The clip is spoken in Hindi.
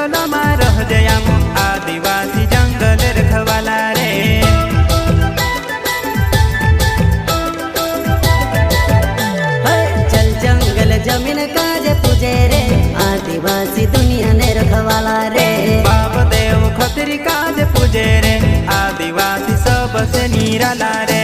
जंगल में रह जयाम आदिवासी जंगल रखवाला रे। चल जंगल जमीन काज पूजे रे आदिवासी दुनिया ने रखवाला रे। बाप देव खतरी काज पूजे रे आदिवासी सबसे निराला रे।